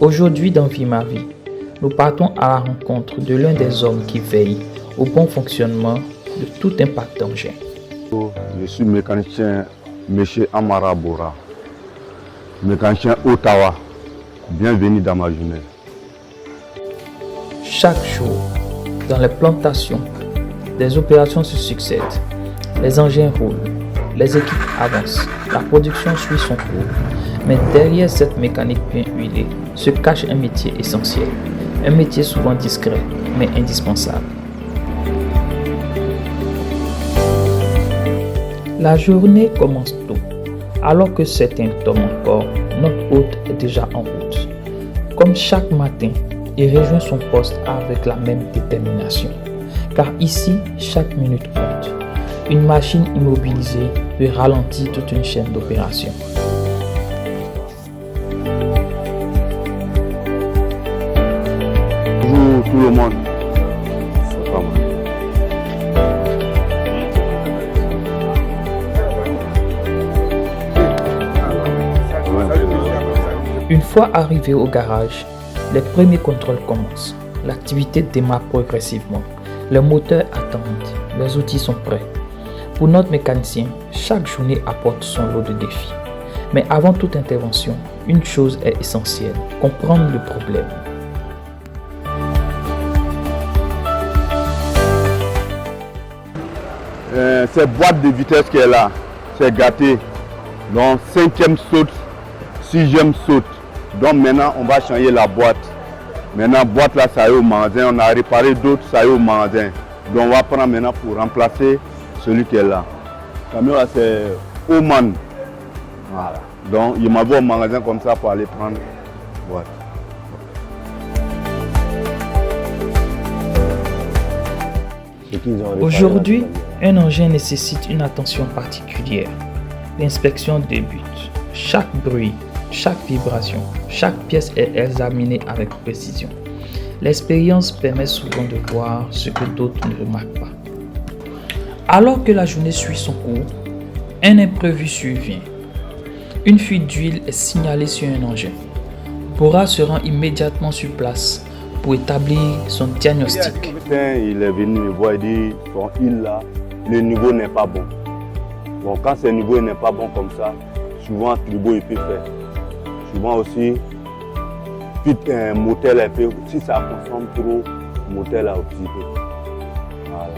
Aujourd'hui dans Vie ma vie, nous partons à la rencontre de l'un des hommes qui veille au bon fonctionnement de tout impact d'engin. Je suis mécanicien M. Amara Bora, mécanicien Ottawa. Bienvenue dans ma journée. Chaque jour, dans les plantations, des opérations se succèdent. Les engins roulent, les équipes avancent, la production suit son cours. Mais derrière cette mécanique bien huilée se cache un métier essentiel. Un métier souvent discret, mais indispensable. La journée commence tôt. Alors que certains dorment encore, notre hôte est déjà en route. Comme chaque matin, il rejoint son poste avec la même détermination. Car ici, chaque minute compte. Une machine immobilisée peut ralentir toute une chaîne d'opérations. Bonjour tout le monde. C'est pas mal. Une fois arrivé au garage, les premiers contrôles commencent. L'activité démarre progressivement. Les moteurs attendent, les outils sont prêts. Pour notre mécanicien, chaque journée apporte son lot de défis. Mais avant toute intervention, une chose est essentielle, comprendre le problème. Cette boîte de vitesse qui est là, c'est gâté. Donc 5e saute, 6e saute. Donc maintenant on va changer la boîte. Maintenant boîte là ça y est au magasin, on a réparé d'autres, ça y est au magasin. Donc on va prendre maintenant pour remplacer celui qui est là. Le camion là c'est Oman. Voilà. Donc il m'a vu au magasin comme ça pour aller prendre la boîte. Aujourd'hui, un engin nécessite une attention particulière. L'inspection débute. Chaque bruit, chaque vibration, chaque pièce est examinée avec précision. L'expérience permet souvent de voir ce que d'autres ne remarquent pas. Alors que la journée suit son cours, un imprévu survient. Une fuite d'huile est signalée sur un engin. Bora se rend immédiatement sur place pour établir son diagnostic. Il est venu me voir et dit ton huile là, le niveau n'est pas bon. Bon, quand ce niveau n'est pas bon comme ça, souvent turbo il peut faire. Souvent aussi, moteur là, si ça consomme trop, moteur là aussi peut. Voilà.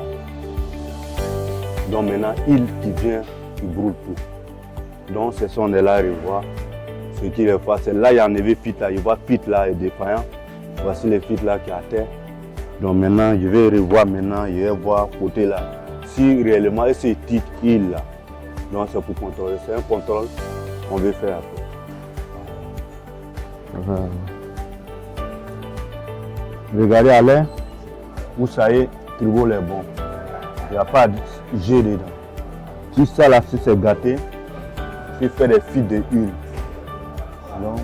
Donc maintenant, il qui vient, il brûle tout. Donc c'est ça, on est là à revoir. Ce qu'il est fait, c'est là, il y a enlevé fit là, il voit fit là est défaillant. Voici les fit là qui est à terre. Donc maintenant, je vais revoir maintenant, je vais voir côté là. Si réellement c'est titre il là. Donc c'est pour contrôler, c'est un contrôle qu'on veut faire après. Regardez à l'air, où ça y est, turbo est bon. Il n'y a pas de G dedans. Si ça là, si c'est gâté, il fait des fils de huile. Donc,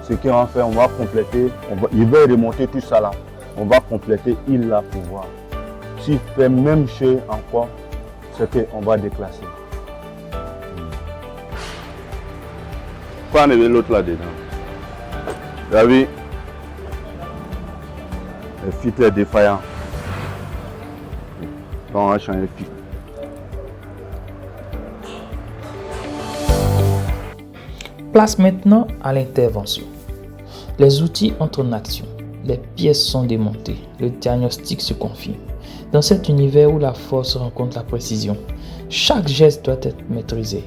ce qu'on va faire, on va compléter, il va remonter tout ça là. On va compléter il là pour voir. S'il fait même chose encore, c'est qu'on va déclasser. Faut enlever l'autre là dedans. Vous avez vu? Le filtre est défaillant. Donc on va changer le filtre. Place maintenant à l'intervention. Les outils entrent en action. Les pièces sont démontées. Le diagnostic se confirme. Dans cet univers où la force rencontre la précision, chaque geste doit être maîtrisé.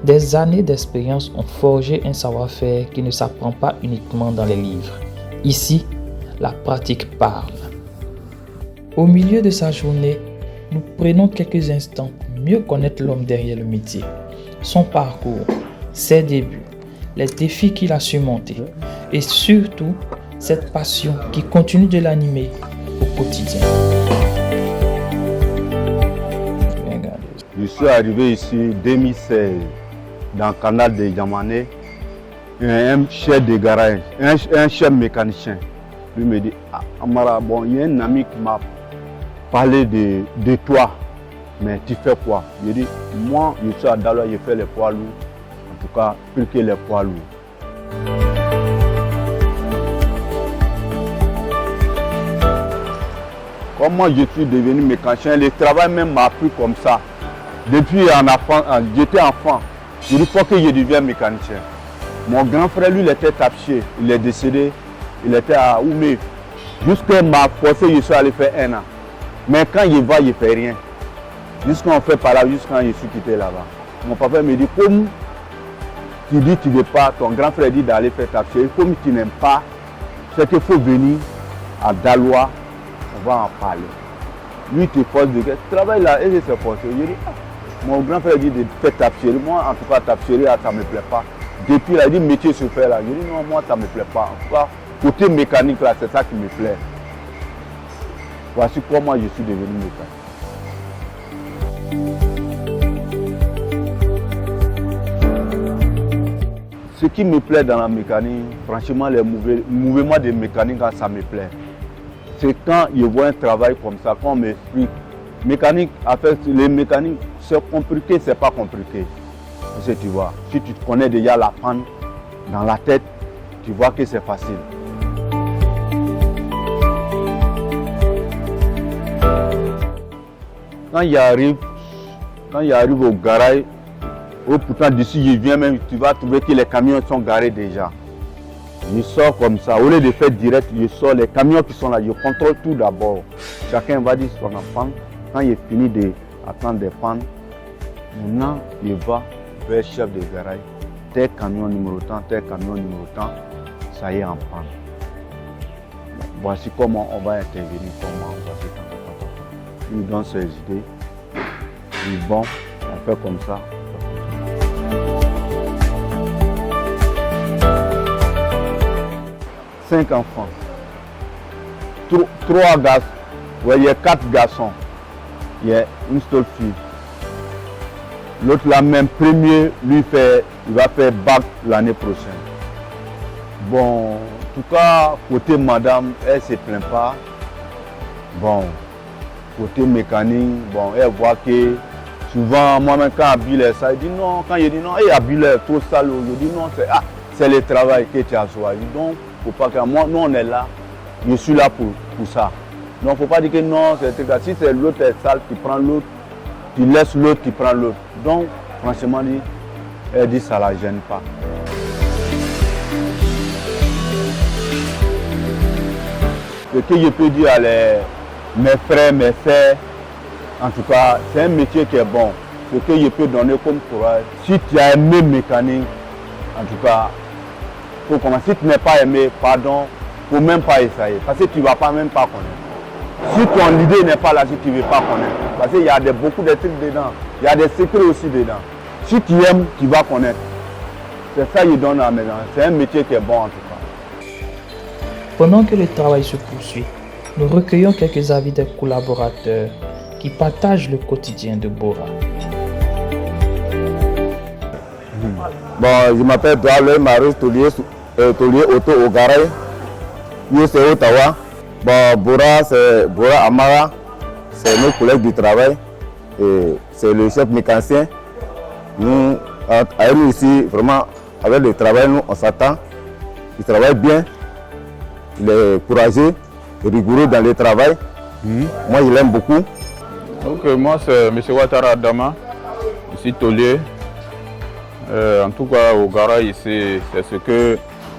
Des années d'expérience ont forgé un savoir-faire qui ne s'apprend pas uniquement dans les livres. Ici, la pratique parle. Au milieu de sa journée, nous prenons quelques instants pour mieux connaître l'homme derrière le métier, son parcours, ses débuts, les défis qu'il a surmontés et surtout cette passion qui continue de l'animer au quotidien. Je suis arrivé ici en 2016 dans le canal de Yamané, un chef de garage, un chef mécanicien. Lui me dit, Amara, bon, il y a un ami qui m'a parlé de toi, mais tu fais quoi? Je dis, moi, je suis à Daloa, je fais les poids lourds, en tout cas, plus que les poids lourds. Comment je suis devenu mécanicien, le travail même m'a pris comme ça. Depuis j'étais enfant, il faut que je devienne mécanicien. Mon grand frère, lui, il était tapissier, il est décédé, il était à Oumé. Jusqu'à m'a forcé, je suis allé faire 1 an. Mais quand il va, il ne fait rien. Jusqu'à on fait par là, jusqu'à je suis quitté là-bas. Mon papa me dit, comme tu dis que tu ne veux pas, ton grand frère dit d'aller faire tapissier, comme tu n'aimes pas, c'est qu'il faut venir à Dalois, on va en parler. Lui, tu forces de travail là, et je suis forcé. Je dis, mon grand frère dit de faire tapissier. Moi, en tout cas, tapissier, ça ne me plaît pas. Depuis, il a dit métier se fait là. Je dis, non, moi, ça ne me plaît pas. En tout cas, côté mécanique là, c'est ça qui me plaît. Voici comment je suis devenu mécanicien. Ce qui me plaît dans la mécanique, franchement, les mouvements de mécanique, ça me plaît. C'est quand je vois un travail comme ça, quand on m'explique. Mécanique, en fait, les mécaniques, c'est compliqué, c'est pas compliqué. Parce que tu vois, si tu connais déjà la panne dans la tête, tu vois que c'est facile. Quand il arrive au garage, pourtant d'ici je viens même, tu vas trouver que les camions sont garés déjà. Je sors comme ça, au lieu de faire direct, je sors les camions qui sont là, je contrôle tout d'abord. Chacun va dire son enfant. Quand il finit d'attendre des pannes, maintenant il va vers le chef de garage. Tel camion numéro tant, tel camion numéro tant, ça y est en panne. Voici comment on va intervenir, comment on va faire. Il nous donne ses idées. Il dit bon, on fait comme ça. 5 enfants. 3 garçons. Ouais, il y a 4 garçons. Il y a une seule fille. L'autre là même premier, lui il va faire bac l'année prochaine. Bon, en tout cas, côté madame, elle ne se plaint pas. Bon, côté mécanique, bon, elle voit que souvent, moi-même quand Abile ça, il dit non, quand il dit non, hey, Abile est trop sale, je dis non, c'est le travail que tu as choisi. Donc, faut pas que moi, nous on est là, je suis là pour ça. Donc, il ne faut pas dire que non, si c'est l'autre est sale, tu prends l'autre, tu laisses l'autre, tu prends l'autre. Donc, franchement, elle dit ça ne la gêne pas. Ce que je peux dire à mes frères, mes sœurs, en tout cas, c'est un métier qui est bon. Ce que je peux donner comme courage, si tu as aimé mécanique, en tout cas, faut commencer. Si tu n'as pas aimé, pardon, il ne faut même pas essayer. Parce que tu ne vas pas même pas connaître. Si ton idée n'est pas là, si tu ne veux pas connaître. Parce qu'il y a beaucoup de trucs dedans. Il y a des secrets aussi dedans. Si tu aimes, tu vas connaître. C'est ça que je donne à mes gens. C'est un métier qui est bon en tout cas. Pendant que le travail se poursuit, nous recueillons quelques avis des collaborateurs qui partagent le quotidien de Bora. Bon, je m'appelle Brale Marie Tolier Auto au garage. Nous, c'est Ottawa. Bon, Bora Amara, c'est nos collègues du travail. Et c'est le chef mécanicien. Nous, avec nous ici, vraiment, avec le travail, nous, on s'attend. Il travaille bien. Il est courageux, rigoureux dans le travail. Moi, je l'aime beaucoup. Donc, moi, c'est M. Ouattara Adama, ici Tolier. En tout cas, au garage ici, c'est ce que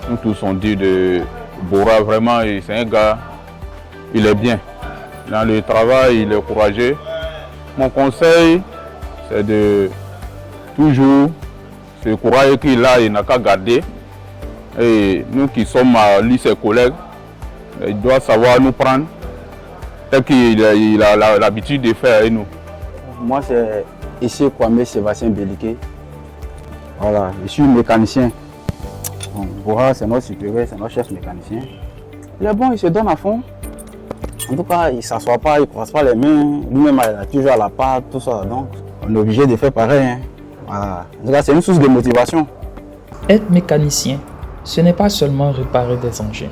nous tous on dit de Bora. Vraiment, c'est un gars, il est bien. Dans le travail, il est courageux. Mon conseil, c'est de toujours ce courage qu'il a, il n'a qu'à garder. Et nous qui sommes lui, ses collègues, il doit savoir nous prendre tel qu'il a l'habitude de faire avec nous. Moi, c'est ici Kwame Sébastien Béliqué. Voilà, je suis mécanicien. Bon, Bora, c'est notre supérieur, c'est notre chef mécanicien. Il est bon, il se donne à fond. En tout cas, il ne s'assoit pas, il ne croise pas les mains. Lui-même, il a toujours à la part, tout ça. Donc, on est obligé de faire pareil. Hein. Voilà. En tout cas, c'est une source de motivation. Être mécanicien, ce n'est pas seulement réparer des engins.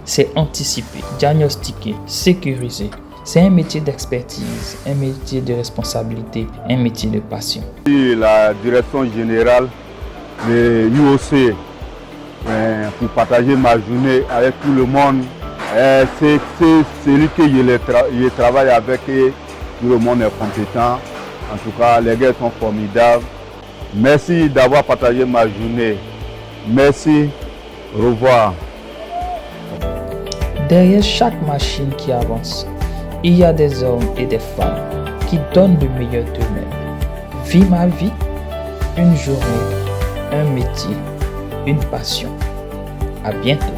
C'est anticiper, diagnostiquer, sécuriser. C'est un métier d'expertise, un métier de responsabilité, un métier de passion. La direction générale de l'UOC pour partager ma journée avec tout le monde, C'est celui que je travaille avec et tout le monde est compétent. En tout cas, les gars sont formidables. Merci d'avoir partagé ma journée. Merci. Au revoir. Derrière chaque machine qui avance, il y a des hommes et des femmes qui donnent le meilleur d'eux-mêmes. Vis ma vie, une journée, un métier, une passion. À bientôt.